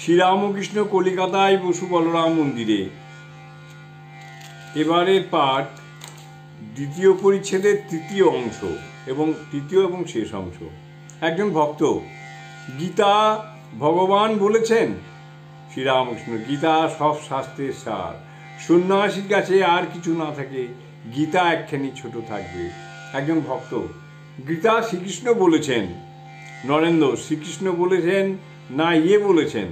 শ্রীরামকৃষ্ণ কলিকাতায় বসু বলরাম মন্দিরে। এবারের পাঠ দ্বিতীয় পরিচ্ছেদের তৃতীয় অংশ এবং তৃতীয় এবং শেষ অংশ। একজন ভক্ত, গীতা ভগবান বলেছেন, শ্রীরামকৃষ্ণ, গীতা সব শাস্ত্রের সার। সন্ন্যাসীর কাছে আর কিছু না থাকে, গীতা একখানি ছোট থাকবে। একজন ভক্ত, গীতা শ্রীকৃষ্ণ বলেছেন। নরেন্দ্র, শ্রীকৃষ্ণ বলেছেন না বলেছেন?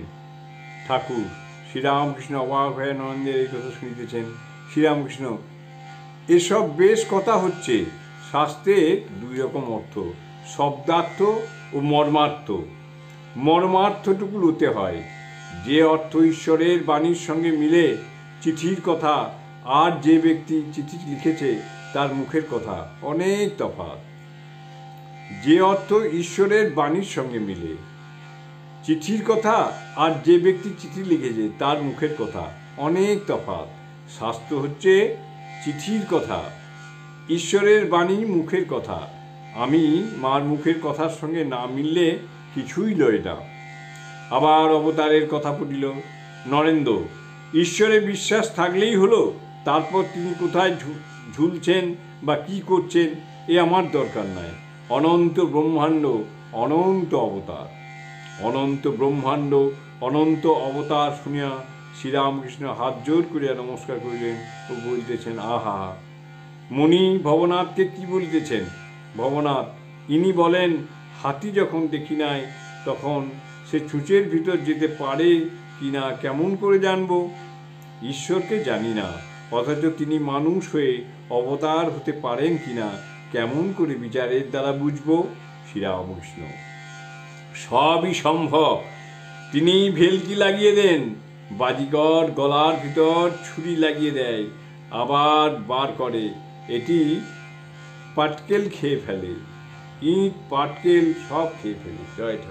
ঠাকুর, শ্রীরামকৃষ্ণ অবাক হয়ে নরেন্দ্রের এই কথা শুনিতেছেন। শ্রীরামকৃষ্ণ, এসব বেশ কথা হচ্ছে। শাস্ত্রের দুই রকম অর্থ, শব্দার্থ ও মর্মার্থ। মর্মার্থটুকু লুতে হয়। যে অর্থ ঈশ্বরের বাণীর সঙ্গে মিলে চিঠির কথা, আর যে ব্যক্তি চিঠি লিখেছে তার মুখের কথা অনেক তফাৎ। যে অর্থ ঈশ্বরের বাণীর সঙ্গে মিলে চিঠির কথা, আর যে ব্যক্তি চিঠি লিখেছে তার মুখের কথা অনেক তফাৎ। শাস্ত্র হচ্ছে চিঠির কথা, ঈশ্বরের বাণী মুখের কথা। আমি মার মুখের কথার সঙ্গে না মিললে কিছুই লয় না। আবার অবতারের কথা পড়িল। নরেন্দ্র, ঈশ্বরে বিশ্বাস থাকলেই হলো, তারপর তিনি কোথায় ঝুলছেন বা কি করছেন এ আমার দরকার নাই। অনন্ত ব্রহ্মাণ্ড, অনন্ত অবতার। অনন্ত ব্রহ্মাণ্ড, অনন্ত অবতার শুনিয়া শ্রীরামকৃষ্ণ হাত জোর করিয়া নমস্কার করিলেন ও বলিতেছেন, আহা। মণি ভবনাথকে কি বলিতেছেন? ভবনাথ, ইনি বলেন, হাতি যখন দেখি নাই তখন সে ছুঁচের ভিতর যেতে পারে কিনা কেমন করে জানব? ঈশ্বরকে জানি না, অথচ তিনি মানুষ হয়ে অবতার হতে পারেন কিনা কেমন করে বিচারের দ্বারা বুঝব? শ্রীরামকৃষ্ণ, সবই সম্ভব। তিনি ভেলকি লাগিয়ে দেন, বাজিকর গলার ভিতর ছুরি লাগিয়ে দেয়, আবার বার করে। এটি পাটকেল খেয়ে ফেলে, ইট পাটকেল সব খেয়ে ফেলে। জয় ঠাকুর।